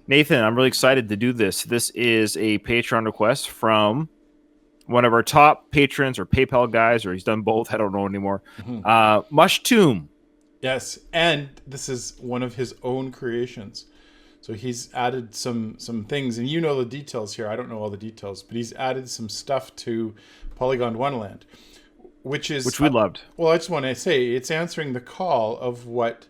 Nathan, I'm really excited to do this. This is a Patreon request from one of our top patrons or PayPal guys, or he's done both. I don't know anymore. Mushtomb. Yes, and this is one of his own creations. So he's added some things, and you know the details here. I don't know all the details, but he's added some stuff to Polygondwanaland, which we loved. Well, I just want to say it's answering the call of what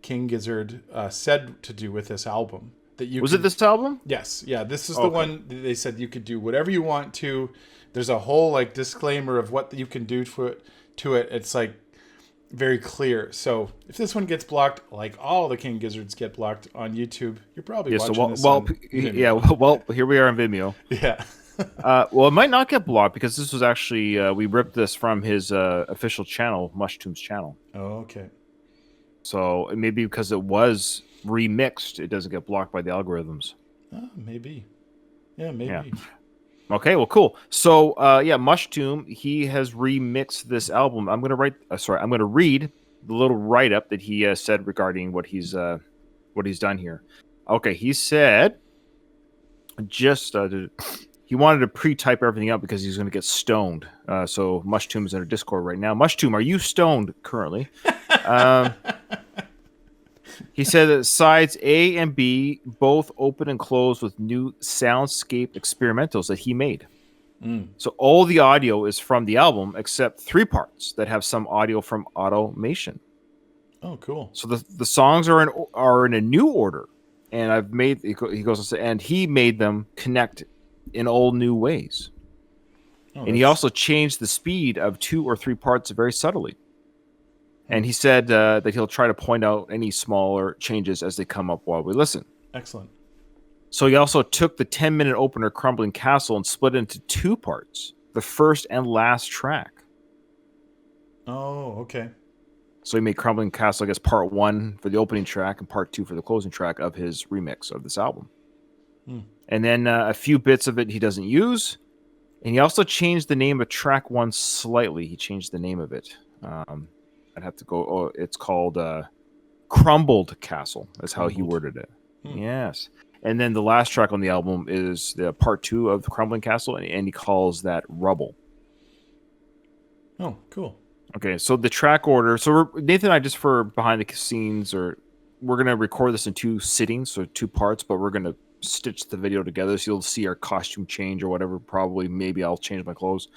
King Gizzard said to do with this album. It this album? Yes, yeah. This is the one they said you could do whatever you want to. There's a whole like disclaimer of what you can do to it. It's like very clear. So if this one gets blocked, like all the King Gizzards get blocked on YouTube, you're probably watching this. Well, here we are on Vimeo. Yeah. Well, it might not get blocked because this was actually we ripped this from his official channel, Mushtomb's channel. Oh, okay. So maybe because it was remixed, it doesn't get blocked by the algorithms. Oh, maybe. Yeah, maybe. Yeah. Okay, well, cool. So, Mushtomb, he has remixed this album. I'm going to read the little write-up that he said regarding what he's done here. Okay, he said he wanted to pre-type everything up because he's going to get stoned. So Mushtomb is in our Discord right now. Mushtomb, are you stoned currently? He said that sides A and B both open and close with new soundscape experimentals that he made. So all the audio is from the album except 3 parts that have some audio from automation. Oh, cool. So the songs are in a new order, and he goes to say, and he made them connect in all new ways. And he also changed the speed of 2 or 3 parts very subtly. And he said that he'll try to point out any smaller changes as they come up while we listen. Excellent. So he also took the 10-minute opener, Crumbling Castle, and split it into 2 parts, the first and last track. Oh, okay. So he made Crumbling Castle, I guess, part 1 for the opening track and part 2 for the closing track of his remix of this album. And then a few bits of it he doesn't use. And he also changed the name of track 1 slightly. He changed the name of it. I'd have to go. Oh, it's called Crumbled Castle. That's how he worded it. Yes. And then the last track on the album is the part 2 of the Crumbling Castle, and he calls that Rubble. Oh, cool. Okay, so the track order. So Nathan and I, just for behind the scenes, we're going to record this in 2 sittings, so 2 parts, but we're going to stitch the video together, so you'll see our costume change or whatever. Probably, maybe I'll change my clothes.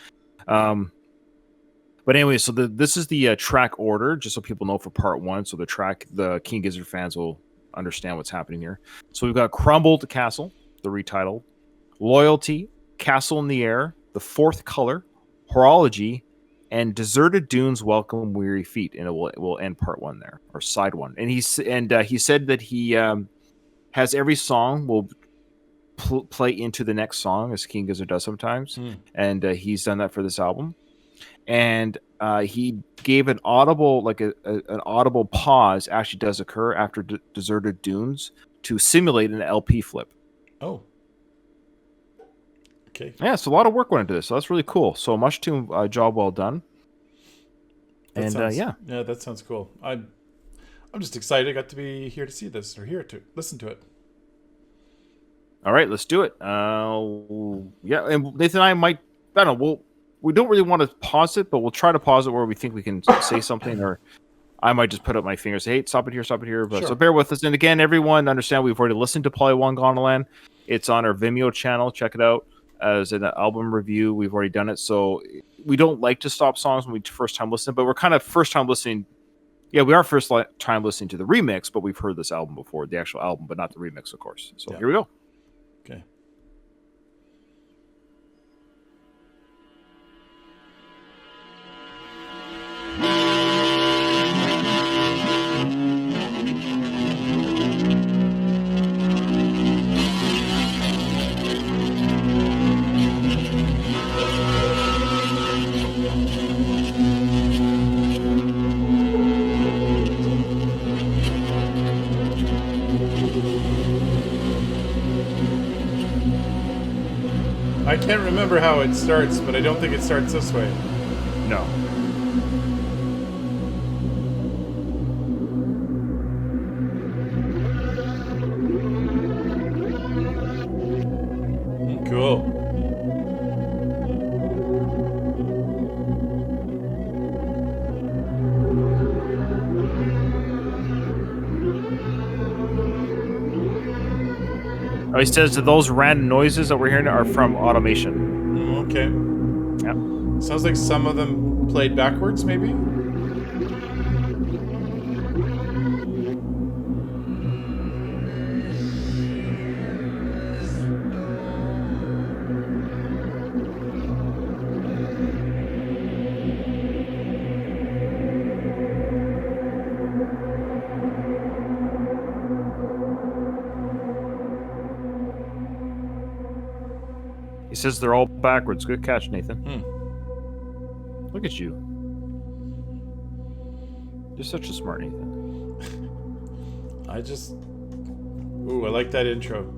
But anyway, so this is the track order, just so people know for part 1. So the King Gizzard fans will understand what's happening here. So we've got Crumbled Castle, the retitle, Loyalty, Castle in the Air, The Fourth Color, Horology, and Deserted Dunes, Welcome Weary Feet. And it will end part 1 there, or side 1. And he said that he has every song will play into the next song, as King Gizzard does sometimes. And he's done that for this album. And he gave an audible, an audible pause actually does occur after Deserted Dunes to simulate an LP flip. Oh. Okay. Yeah, so a lot of work went into this. So that's really cool. So Mushtomb, job well done. Yeah, that sounds cool. I'm just excited I got to be here to see this, or here to listen to it. All right, let's do it. Yeah, and Nathan and I might, I don't know, we don't really want to pause it, but we'll try to pause it where we think we can say something, or I might just put up my finger and say, hey, stop it here. But, So bear with us. And again, everyone, understand we've already listened to Polygondwanaland. It's on our Vimeo channel. Check it out as an album review. We've already done it. So we don't like to stop songs when we first time listen, but we're kind of first time listening. Yeah, we are first time listening to the remix, but we've heard this album before, the actual album, but not the remix, of course. So Here we go. Okay. I can't remember how it starts, but I don't think it starts this way. No. Cool. Oh, he says that those random noises that we're hearing are from automation. Okay. Yeah. Sounds like some of them played backwards, maybe? He says they're all backwards. Good catch, Nathan. Look at you. You're such a smart Nathan. Ooh, I like that intro.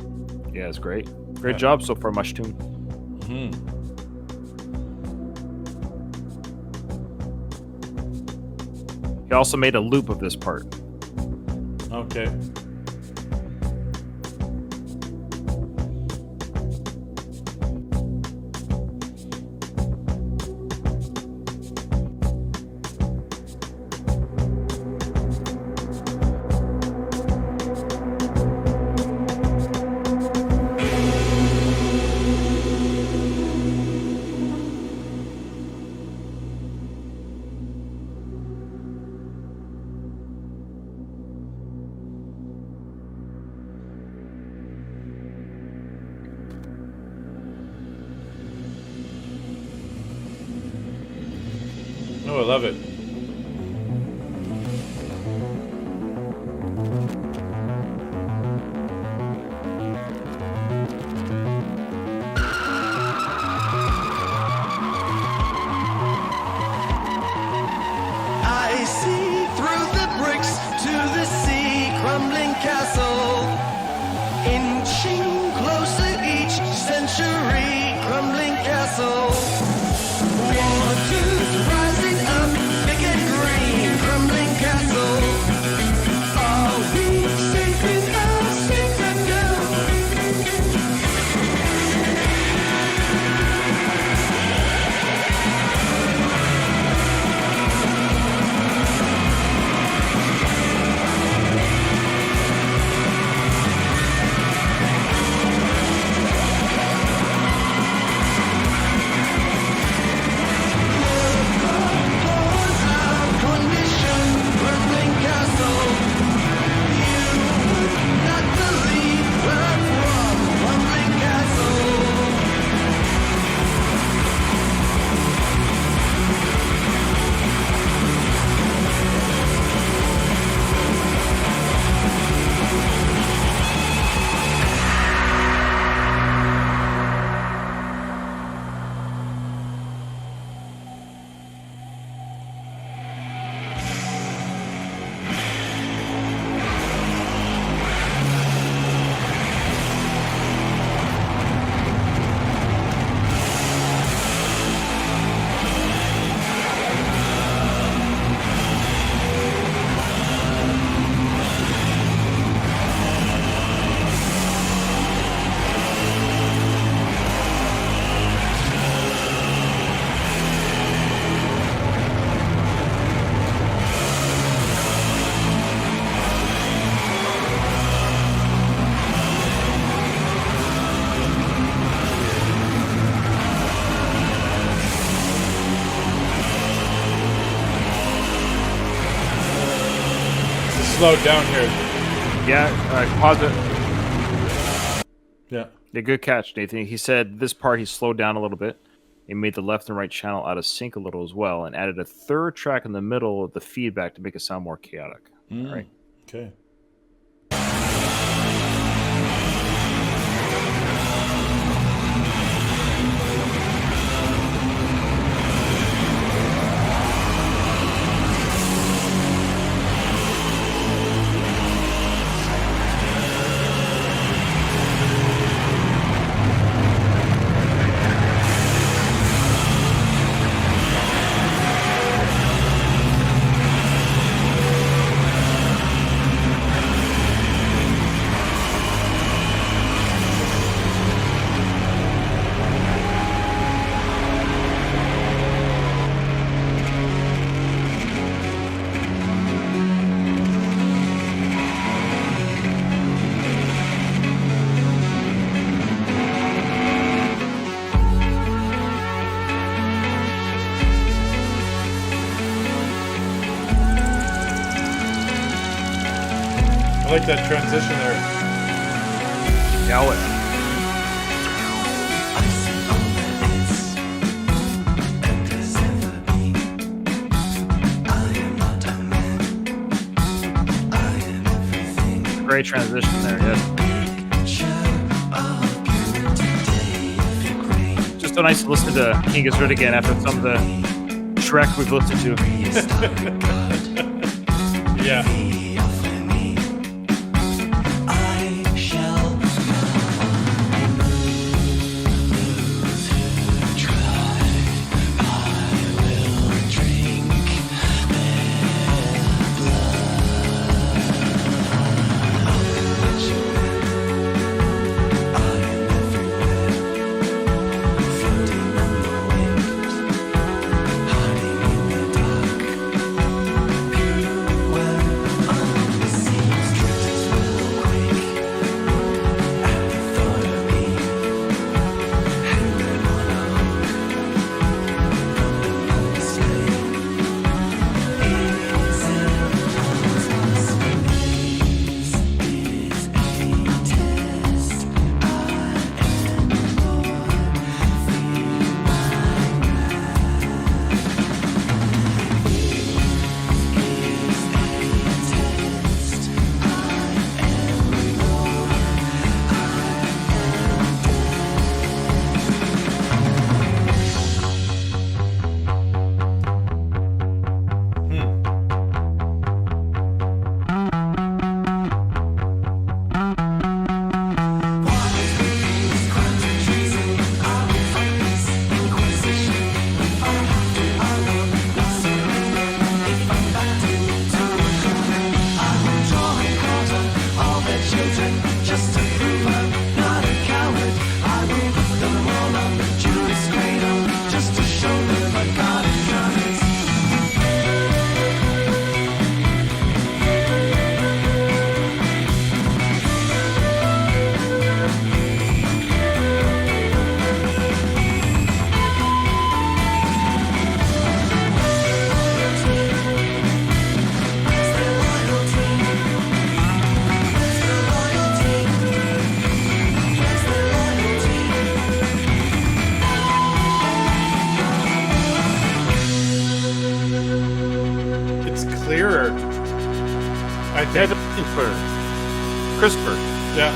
Yeah, it's great. Great job so far, Mushtomb. He also made a loop of this part. Okay. Oh, I love it. I see through the bricks to the sea, crumbling castle, inching closer each century, crumbling castle. Waters rising up, big and green, crumbling castle. Are we safe in our secret now? Slowed down here. Yeah, pause it. Yeah. Yeah, good catch, Nathan. He said this part he slowed down a little bit. He made the left and right channel out of sync a little as well, and added a third track in the middle of the feedback to make it sound more chaotic. All right. Okay. like that transition there. Yeah, I'll great transition there, yes. Just so nice to listen to King Gizzard again after some of the Shrek we've listened to. Yeah. I think. Crisper. Yeah.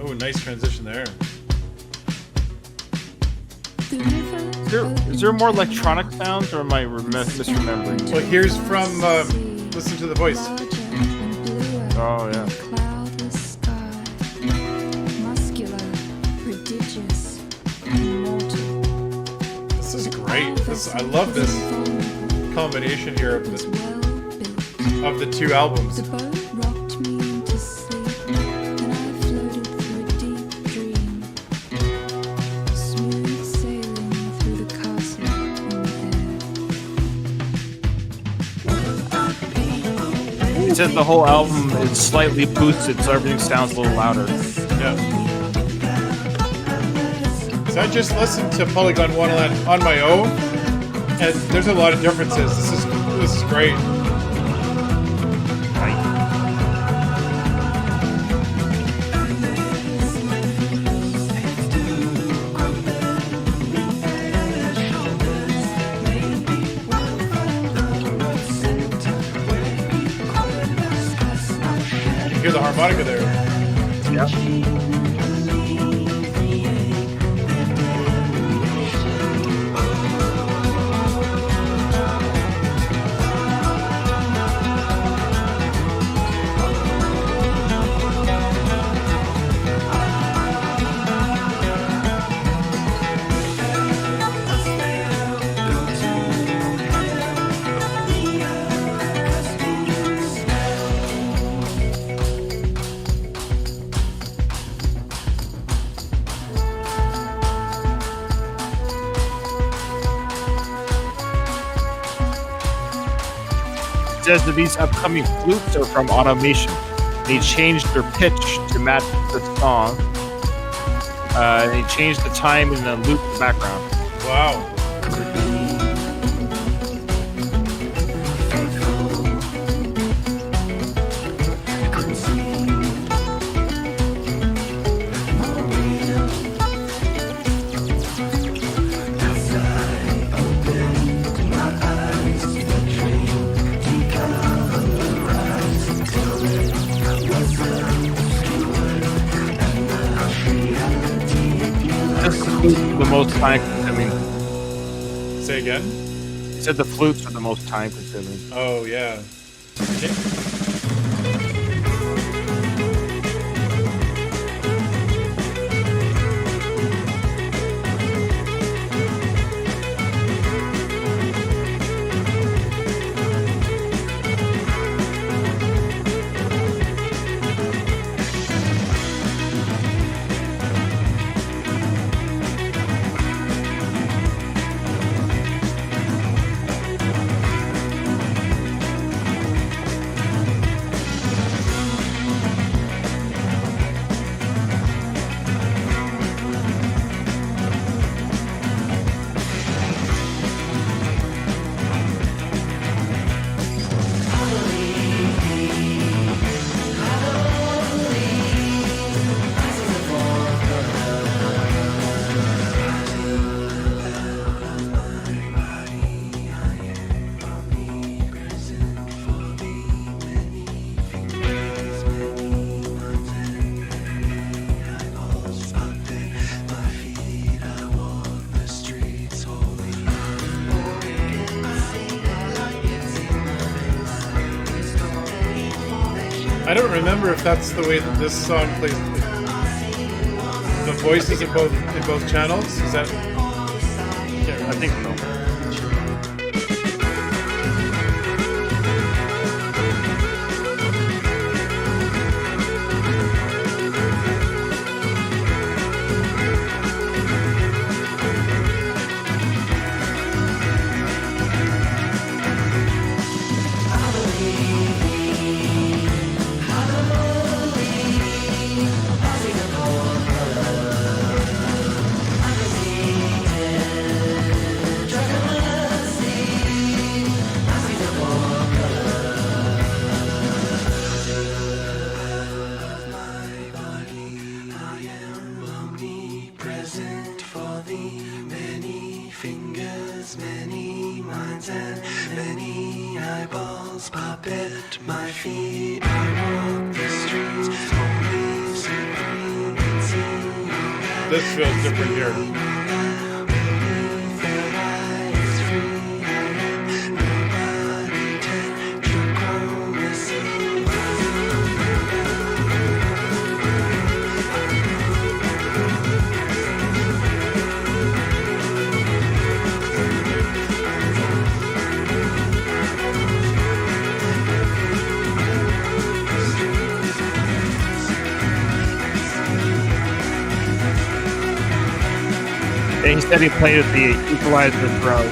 Oh, nice transition there. Is there more electronic sounds, or am I misremembering? Well, here's from Listen to the Voice. Oh, yeah. This is great. I love this combination here of the two albums. It says the whole album is slightly boosted, so everything sounds a little louder. Yeah. So I just listened to Polygondwanaland on my own, and there's a lot of differences. This is great. You hear the harmonica there. Yeah. It says that these upcoming flutes are from Automation. They changed their pitch to match the song. They changed the time in the loop in the background. Wow. most time consuming. Say again? He said the flutes are the most time consuming. Oh, yeah. Okay. I don't remember if that's the way that this song plays. The voices in both channels. Is that? I think so. This feels different here. He said he played with the equalizer throw.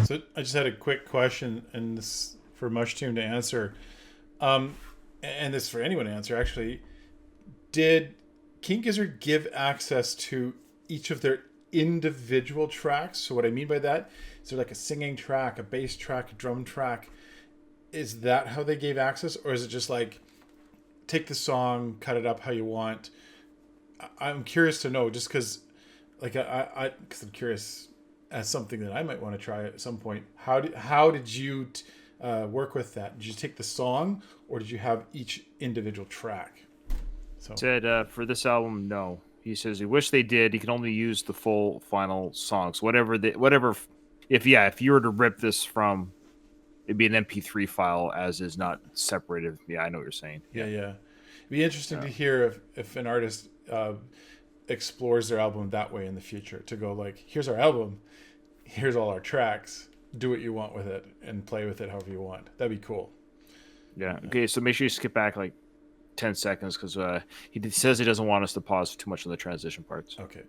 So I just had a quick question, and this for Mushtomb to answer, and this for anyone to answer actually. Did King Gizzard give access to each of their individual tracks? So what I mean by that, is there like a singing track, a bass track, a drum track? Is that how they gave access, or is it just like take the song, cut it up how you want? I'm curious to know, just because, like because I'm curious as something that I might want to try at some point. How did you work with that? Did you take the song, or did you have each individual track? So Said for this album, no. He says he wished they did. He can only use the full final songs. If you were to rip this from, it'd be an MP3 file as is, not separated. Yeah, I know what you're saying. Yeah. It'd be interesting to hear if an artist explores their album that way in the future, to go like, here's our album, here's all our tracks, do what you want with it and play with it however you want. That'd be cool. Yeah. Okay, so make sure you skip back like 10 seconds because he says he doesn't want us to pause too much on the transition parts. Okay.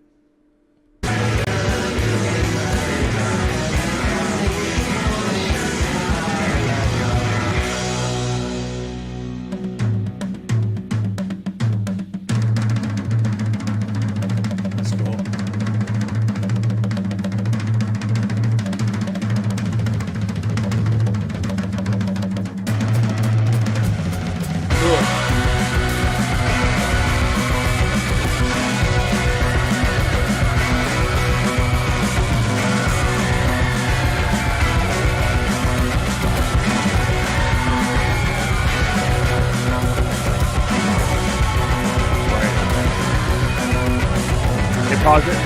pause it.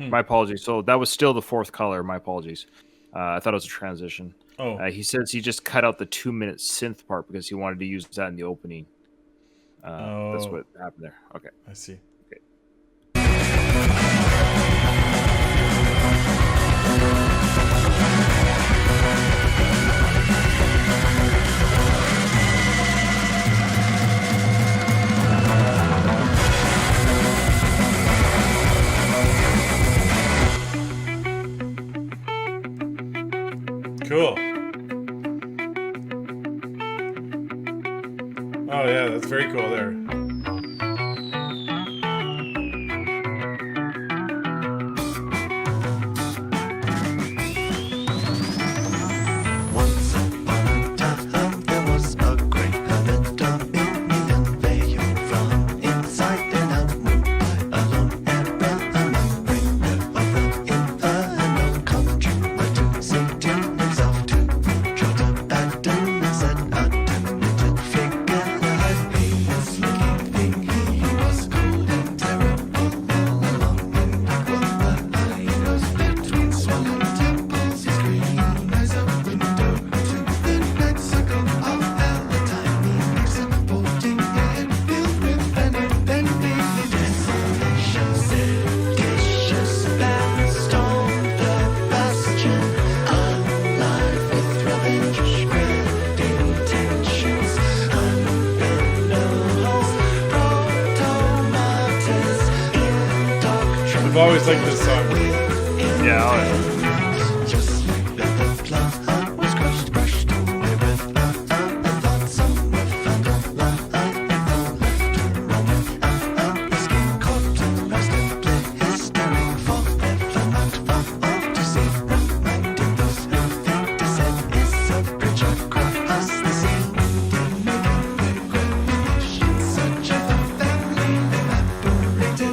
My apologies. So that was still the fourth color. My apologies. I thought it was a transition. Oh, He says he just cut out the 2-minute synth part because he wanted to use that in the opening. That's what happened there. Okay. I see. Cool. Oh yeah, that's very cool there. Once upon a time, there was a great hermit of Indian veil from inside and out, moved by a lone errand among bring over in the unknown country, where to Satan himself to shot a pattern and set a demented figure ahead. He was looking thing, he was cold and terrible, all along in the eyes between swollen temples, his green eyes a window to the night circle of hell, a tiny exploding head filled with venom, then the desolation, seditious band stormed the bastion, alive with revenge, spreading tensions, unbeknownst, protomatis, indoctrination. I've always liked this song. Yeah. Just like the flood was crushed, brushed away with a thought. Somewhere found a line and found left to roam without the skin cauterized and blistering forever, not far to see. Reminding those who think descent is a bridge across the sea. Making the search of a family evaporated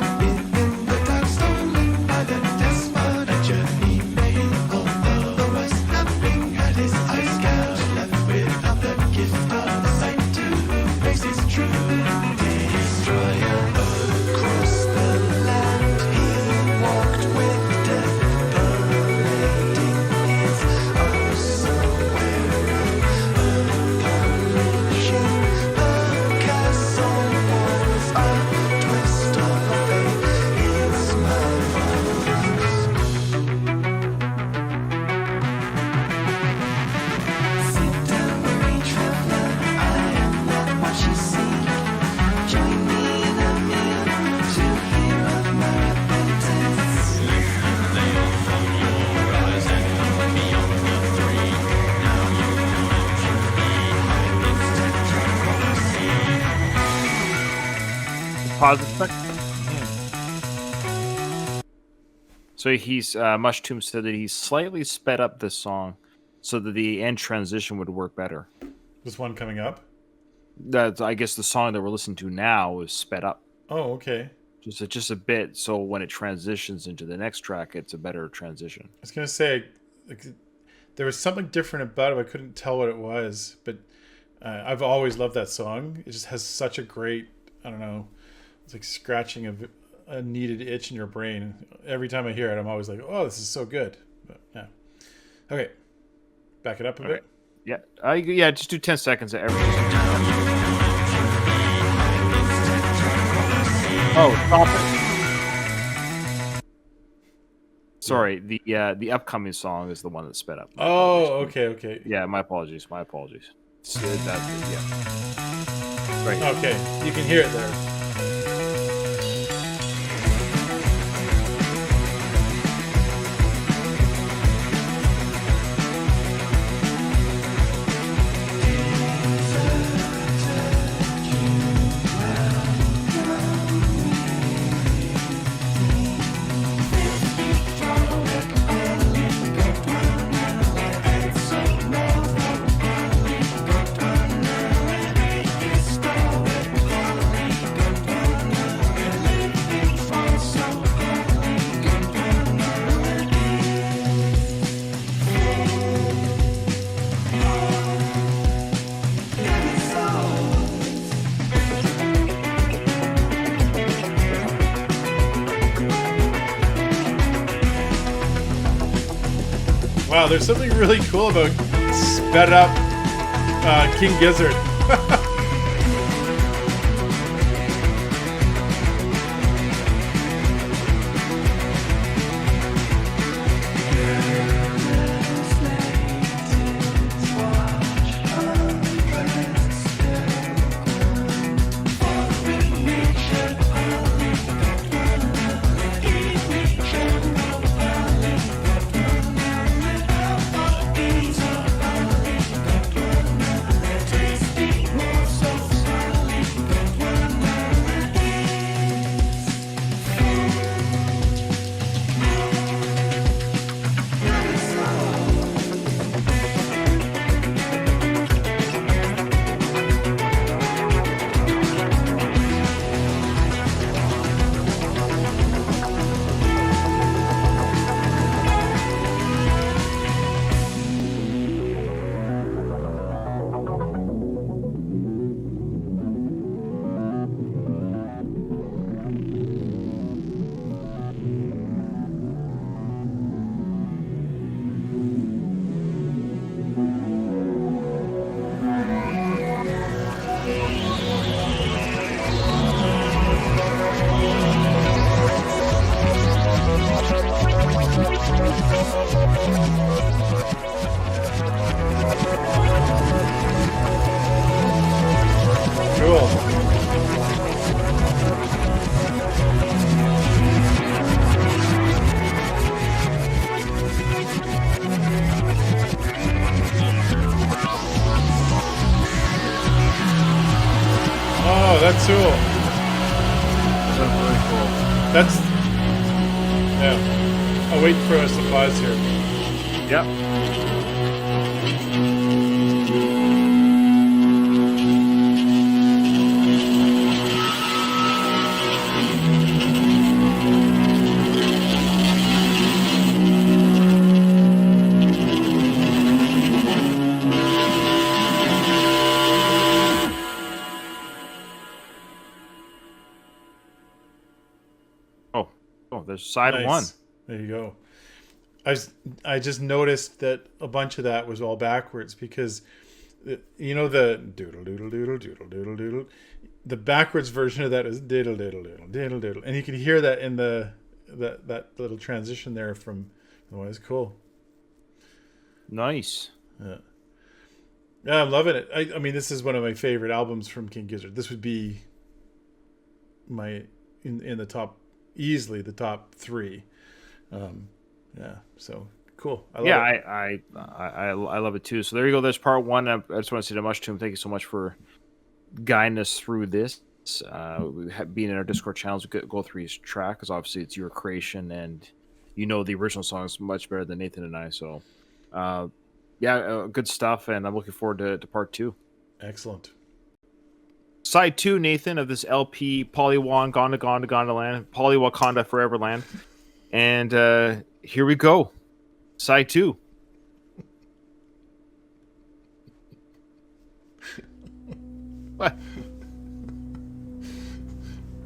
in the dark, stolen by the despot. A journey made over the west, having had his eyes gouged, left without the gift of sight to face his true destroyer. Across the land he walked with death, parading his arsenal, wearing polishing the castle walls. A twist of fate is my Sit down, weary traveler, I am not what you seek. Join me in a meal to hear of my repentance. Pause it. So he's Mushtomb said that he slightly sped up this song so that the end transition would work better. This one coming up. That's, I guess, the song that we're listening to now is sped up Oh, okay. just a bit, so when it transitions into the next track, it's a better transition. I was gonna say, like, there was something different about it. I couldn't tell what it was, but I've always loved that song. It just has such a great, I don't know, it's like scratching a needed itch in your brain. Every time I hear it, I'm always like, oh, this is so good. But yeah. Okay. Back it up a bit. Yeah, just do 10 seconds of every. Oh, stop it. Sorry, the upcoming song is the one that's sped up. My apologies. Okay. Yeah, my apologies. So yeah. Right. Okay, you can hear it there. Wow, there's something really cool about sped up King Gizzard. That's cool. That's really cool. That's yeah. I'll wait for us to pause here. Yep. There's side Nice. one. There you go. I just noticed that a bunch of that was all backwards because, you know, the doodle doodle doodle doodle doodle doodle, the backwards version of that is diddle diddle diddle diddle diddle, and you can hear that in that little transition there from. Oh, it's cool. Nice. Yeah, I'm loving it. I mean, this is one of my favorite albums from King Gizzard. This would be my in the top. Easily the top three. Yeah, so cool. I love it. I love it too. So there you go. There's part one. I just want to say to Mushtomb, thank you so much for guiding us through this. Being in our Discord channels, we go through each track because obviously it's your creation and you know the original songs much better than Nathan and I. So, good stuff, and I'm looking forward to part two. Excellent. Side 2, Nathan, of this LP, Polygondwanaland, Polywakanda Foreverland. And here we go. Side 2. What?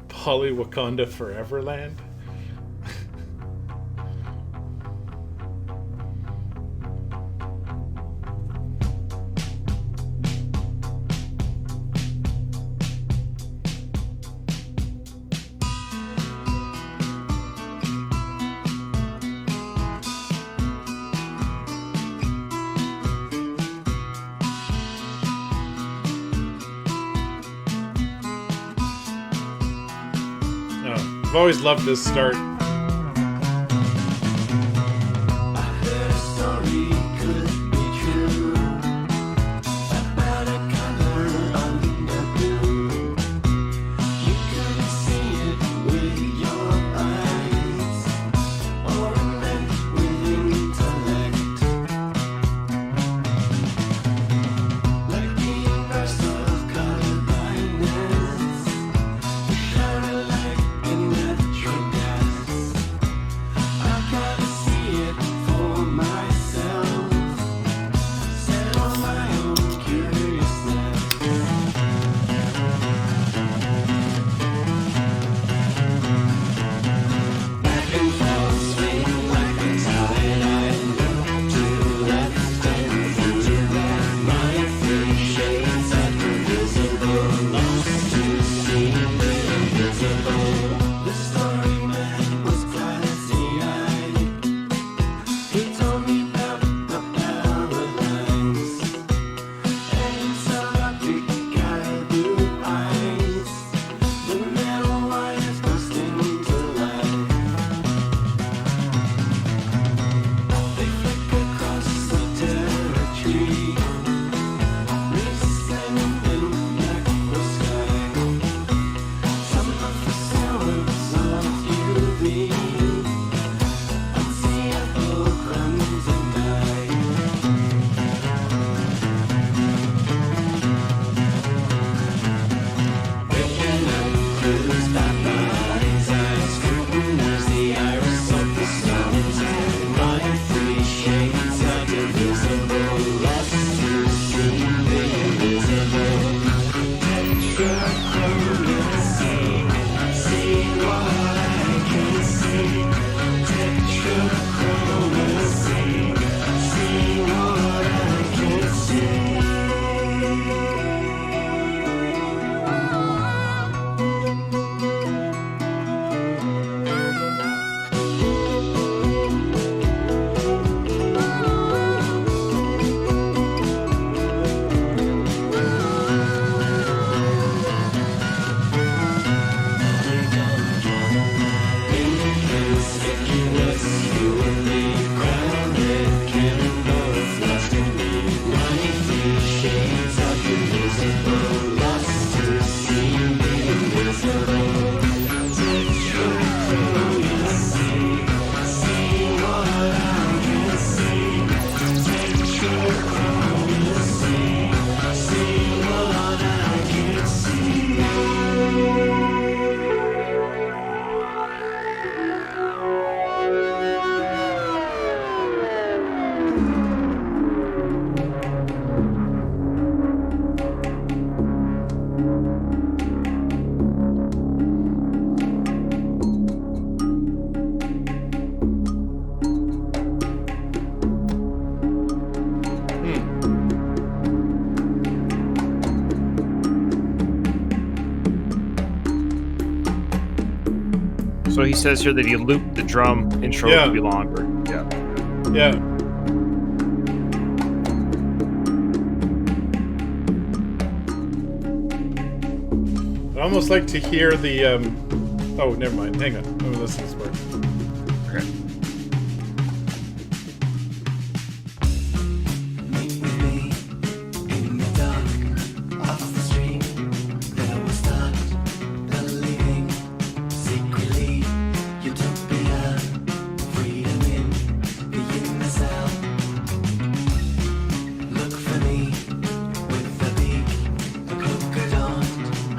Polywakanda Foreverland? I've always loved this start. So he says here that he looped the drum intro Yeah. to be longer. Yeah. Yeah. I'd almost like to hear the. Oh, never mind. Hang on. Let me listen to this part. Okay. Meet with me in the dark of the street. There was that believing secretly utopia, freedom in the inner cell. Look for me with the beak, the polka dot,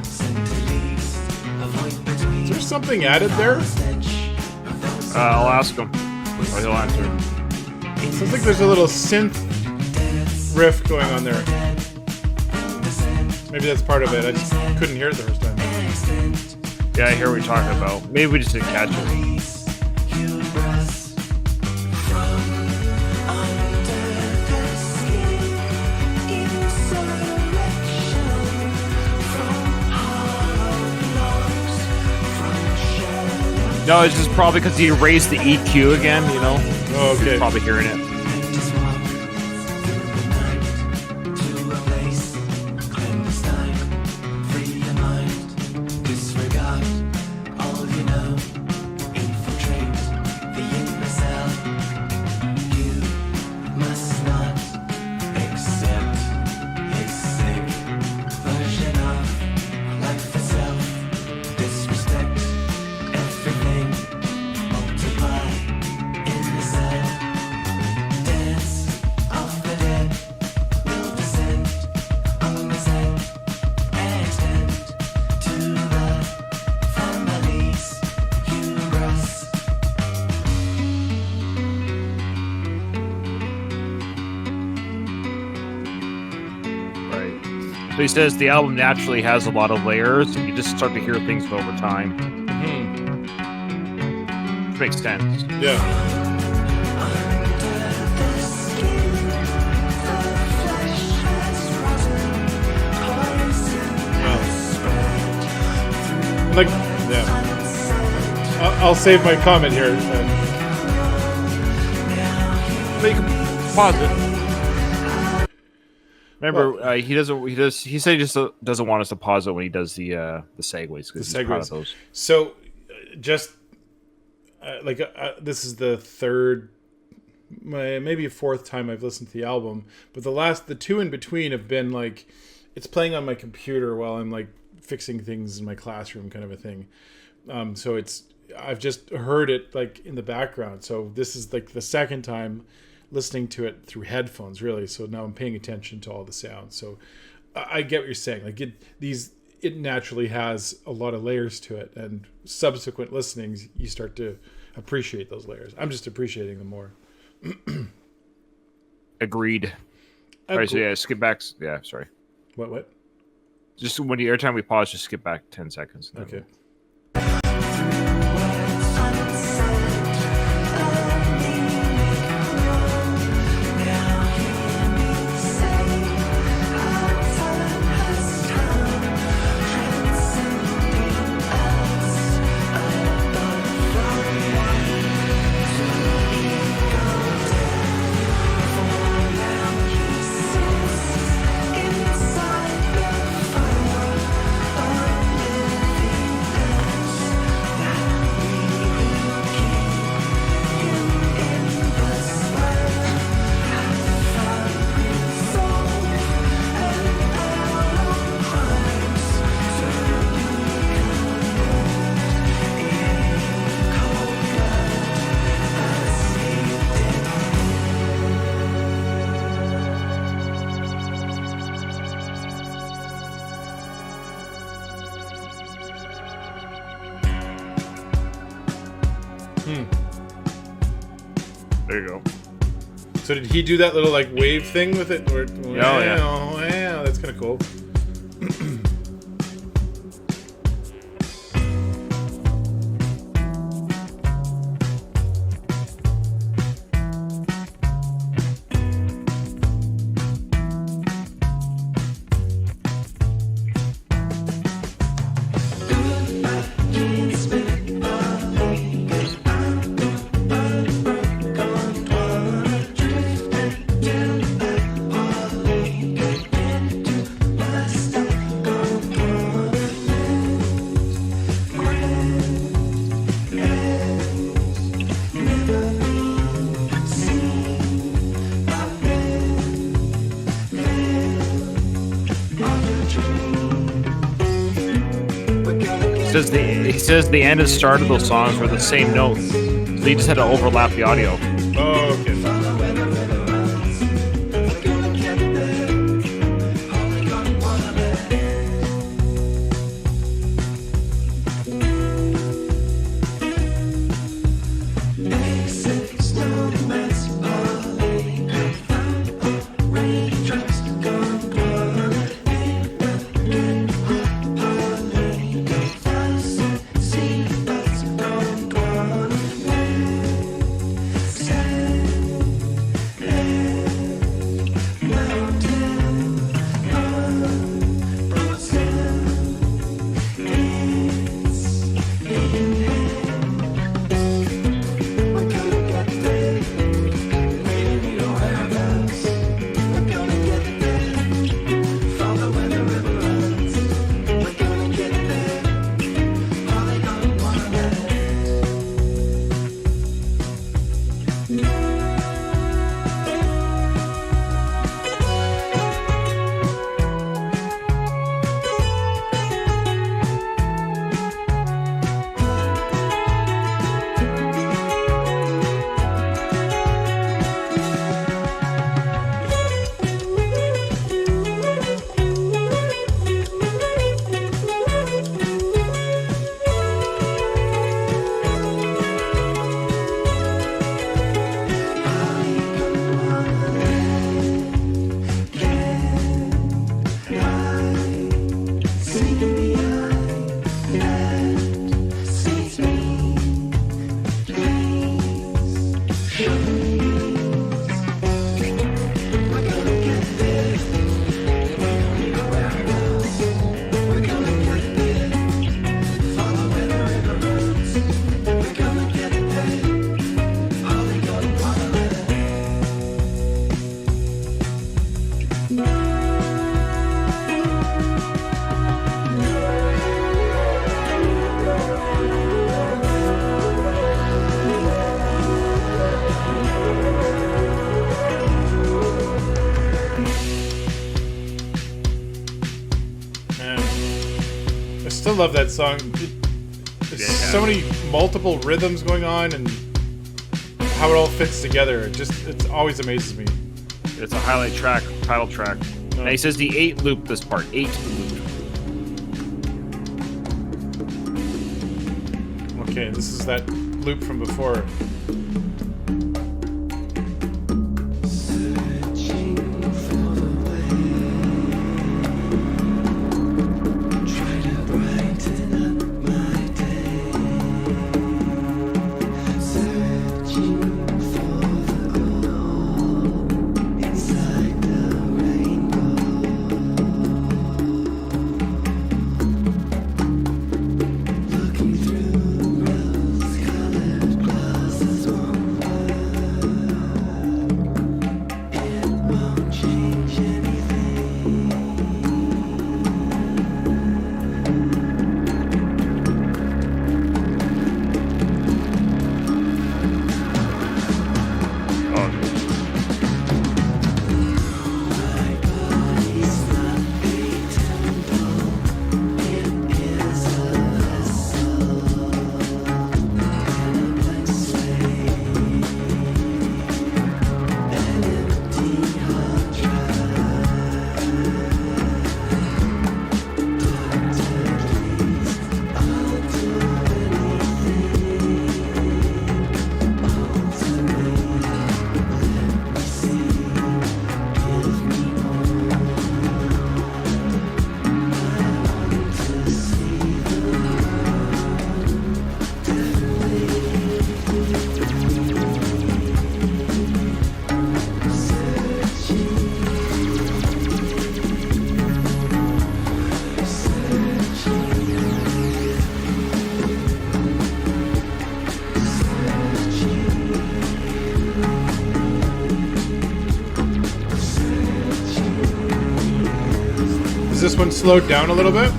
center leaves, avoid between. Is there something added there? I'll ask him. Or he'll answer. Sounds like there's a little synth riff going on there. Maybe that's part of it. I just couldn't hear it the first time. Yeah, I hear what you're talking about. Maybe we just didn't catch it. No, it's just probably because he raised the EQ again, you know? Oh, okay. You're probably hearing it. Just walk through the night to a place clandestine. Free your mind, disregard all you know. Infiltrate the inner cell. You must not accept his sick version of life itself. Disrespect everything. Multiply in the cell. Dance of the dead will descend on his head. Extend to the family's hubris. Right. So he says the album naturally has a lot of layers, and you just start to hear things over time. Which makes sense. Yeah. Wow. like, yeah. I'll save my comment here. But you can pause it. Remember, he said he just doesn't want us to pause it when he does the segues because he's proud of those. So, just this is the third, maybe fourth time I've listened to the album, but the two in between have been like, it's playing on my computer while I'm like fixing things in my classroom, kind of a thing. So I've just heard it like in the background. So this is like the second time listening to it through headphones, really. So now I'm paying attention to all the sounds. So I get what you're saying. Like it naturally has a lot of layers to it, and subsequent listenings, you start to appreciate those layers. I'm just appreciating them more. Agreed. All right, so yeah, skip back. Yeah, sorry. What? Just every time we pause, just skip back 10 seconds. Okay. There you go. So did he do that little like wave thing with it? Yeah. Wow, that's kind of cool. He says the end and start of those songs were the same note. So he just had to overlap the audio. Oh, okay. I still love that song. There's so many multiple rhythms going on, and how it all fits together. It always amazes me. It's a highlight track, title track. Now he says the 8 loop this part. 8 loop. Okay, this is that loop from before. Is this one slowed down a little bit?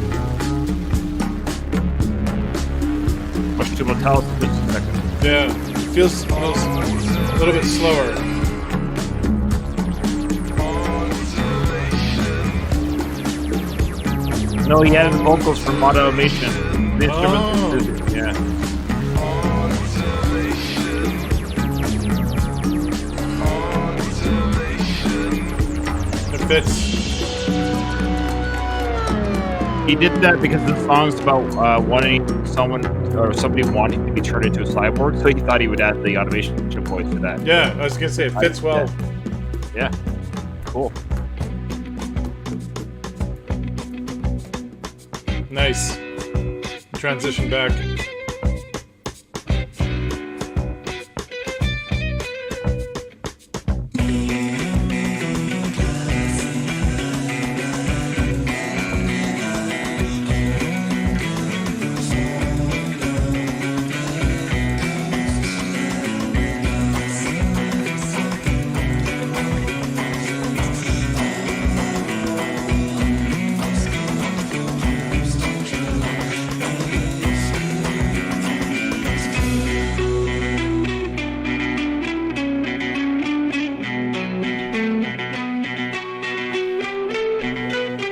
Mushtomb will tell us in just a second. Yeah, it feels a little bit slower. No, he added the vocals from automation. The instruments. Yeah. It fits. He did that because the song's about wanting someone or somebody wanting to be turned into a cyborg, so he thought he would add the automation voice to that. Yeah, I was gonna say it fits well. Yeah. Cool. Nice. Transition back.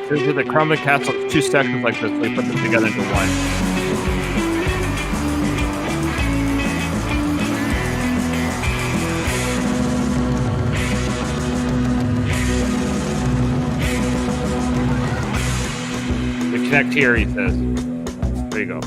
There's the crumbling castle, 2 sections like this, so they put them together into one. We connect here, he says. There you go.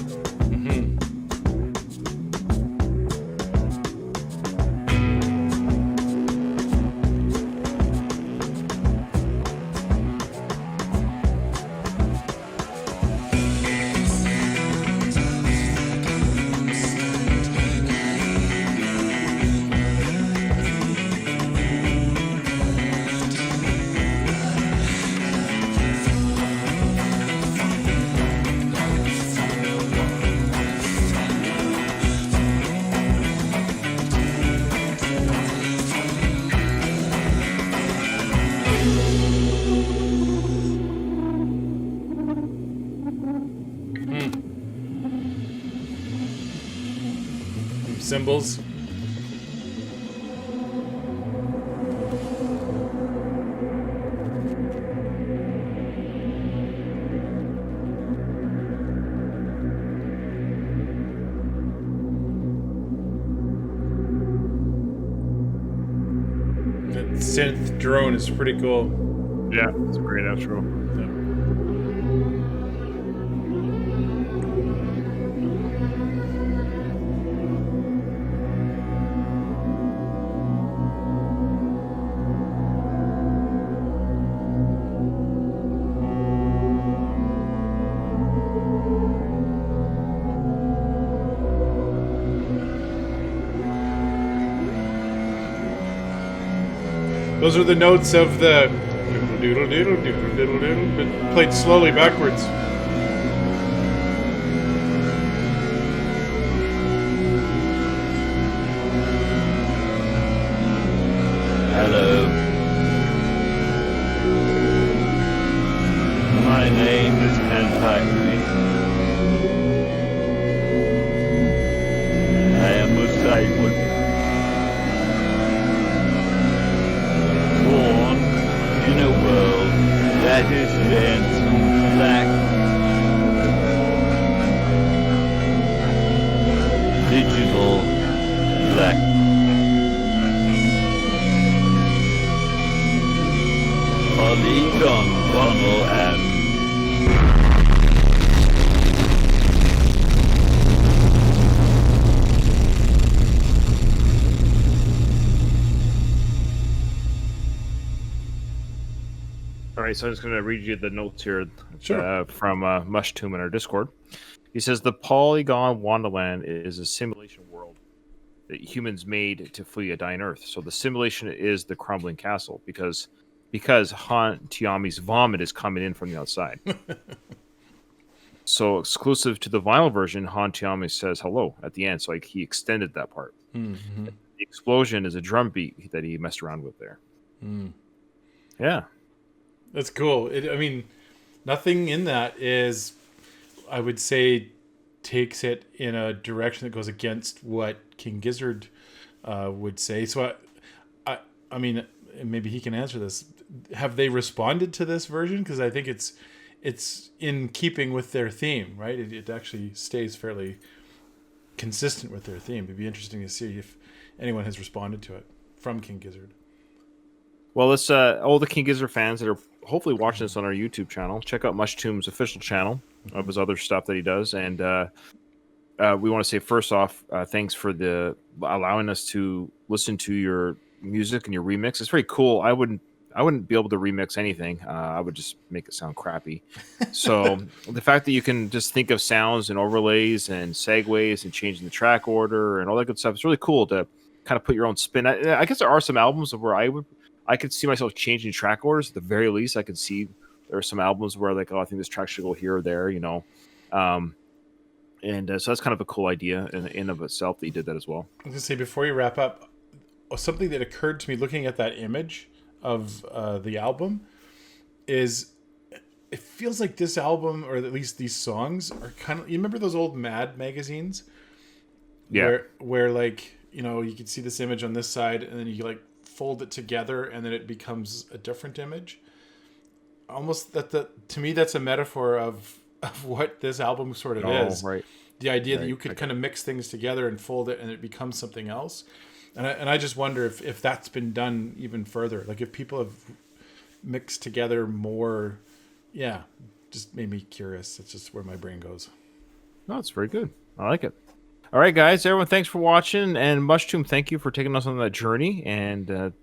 Symbols. synth drone is pretty cool. Yeah, it's a great outro. Those are the notes of the doodle doodle doodle doodle doodle, but played slowly backwards. Hello. My name is Kentucky. I am a Cyclone. Born in a world that is bent black. Digital black. Polygondwanaland. All right, so I'm just going to read you the notes here Sure. from Mushtomb in our Discord. He says the Polygondwanaland is a simulation world that humans made to flee a dying Earth. So the simulation is the crumbling castle because Han Tiami's vomit is coming in from the outside. So exclusive to the vinyl version, Han Tiami says hello at the end. So like he extended that part. Mm-hmm. The explosion is a drum beat that he messed around with there. Yeah. That's cool. I mean, nothing in that is, I would say, takes it in a direction that goes against what King Gizzard would say. So, I mean, maybe he can answer this. Have they responded to this version? Because I think it's in keeping with their theme, right? It actually stays fairly consistent with their theme. It'd be interesting to see if anyone has responded to it from King Gizzard. Well, let's all the King Gizzard fans that are hopefully watching this on our YouTube channel, check out Mushtomb's official channel of his other stuff that he does, and we want to say first off, thanks for allowing us to listen to your music and your remix. It's very cool. I wouldn't be able to remix anything. I would just make it sound crappy. So the fact that you can just think of sounds and overlays and segues and changing the track order and all that good stuff, it's really cool to kind of put your own spin. I guess there are some albums where I could see myself changing track orders. At the very least, I could see there are some albums where like, oh, I think this track should go here or there, you know. So that's kind of a cool idea in of itself that you did that as well. I was going to say, before you wrap up, something that occurred to me looking at that image of the album is it feels like this album, or at least these songs, are kind of, you remember those old Mad magazines? Yeah. Where like, you know, you could see this image on this side and then you like fold it together and then it becomes a different image. Almost to me, that's a metaphor of what this album sort of is. Right. The idea that Right. you could kind of mix things together and fold it and it becomes something else. And I just wonder if that's been done even further. Like if people have mixed together more, yeah, just made me curious. It's just where my brain goes. No, it's very good. I like it. All right, guys, everyone, thanks for watching. And Mushtomb, thank you for taking us on that journey. And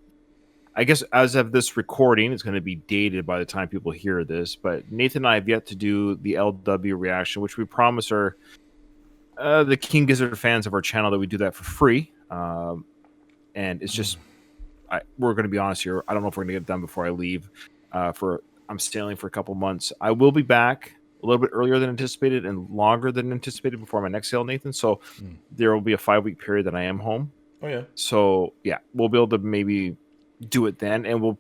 I guess as of this recording, it's going to be dated by the time people hear this. But Nathan and I have yet to do the LW reaction, which we promise are the King Gizzard fans of our channel that we do that for free. And it's just, we're going to be honest here. I don't know if we're going to get it done before I leave. I'm sailing for a couple months. I will be back a little bit earlier than anticipated and longer than anticipated before my next sail, Nathan. So there will be a 5-week period that I am home. Oh yeah. So yeah, we'll be able to maybe do it then, and we'll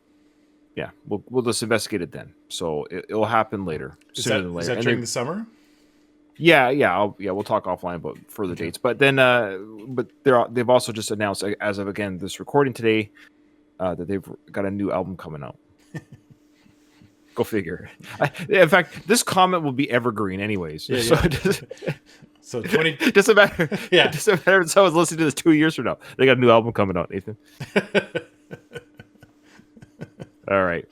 just investigate it then. So it'll happen later, sooner than later. Is that during the summer? Yeah, we'll talk offline about further dates. But then, they've also just announced as of again this recording today that they've got a new album coming out. Go figure. In fact, this comment will be evergreen, anyways. Yeah, so yeah. So 20 doesn't matter. Yeah. It doesn't matter if someone's listening to this 2 years from now. They got a new album coming out, Nathan.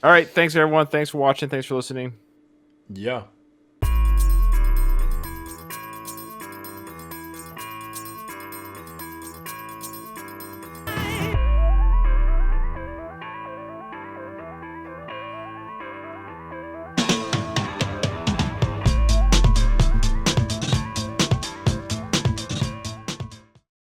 All right. Thanks everyone. Thanks for watching. Thanks for listening. Yeah.